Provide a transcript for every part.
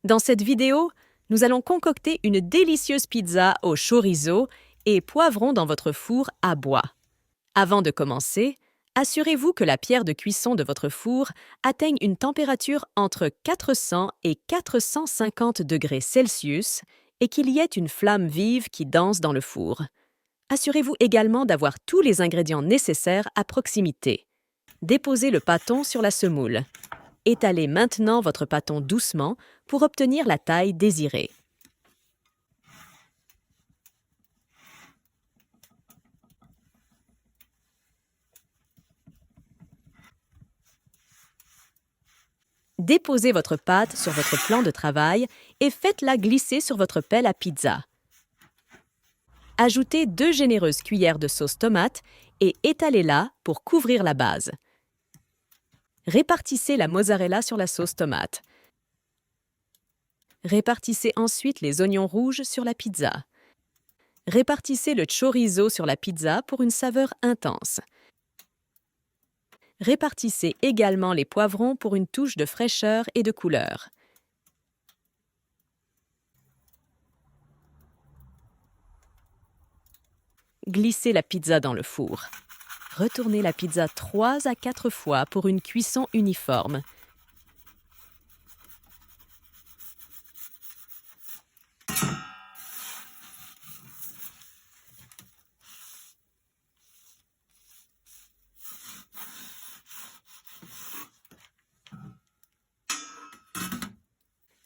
Dans cette vidéo, nous allons concocter une délicieuse pizza au chorizo et poivrons dans votre four à bois. Avant de commencer, assurez-vous que la pierre de cuisson de votre four atteigne une température entre 400 et 450 degrés Celsius et qu'il y ait une flamme vive qui danse dans le four. Assurez-vous également d'avoir tous les ingrédients nécessaires à proximité. Déposez le pâton sur la semoule. Étalez maintenant votre pâton doucement pour obtenir la taille désirée. Déposez votre pâte sur votre plan de travail et faites-la glisser sur votre pelle à pizza. Ajoutez 2 généreuses cuillères de sauce tomate et étalez-la pour couvrir la base. Répartissez la mozzarella sur la sauce tomate. Répartissez ensuite les oignons rouges sur la pizza. Répartissez le chorizo sur la pizza pour une saveur intense. Répartissez également les poivrons pour une touche de fraîcheur et de couleur. Glissez la pizza dans le four. Retournez la pizza 3 à 4 fois pour une cuisson uniforme.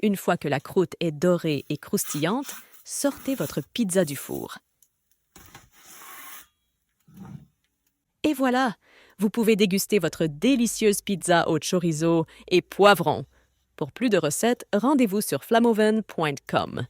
Une fois que la croûte est dorée et croustillante, sortez votre pizza du four. Et voilà, vous pouvez déguster votre délicieuse pizza au chorizo et poivrons. Pour plus de recettes, rendez-vous sur flamoven.com.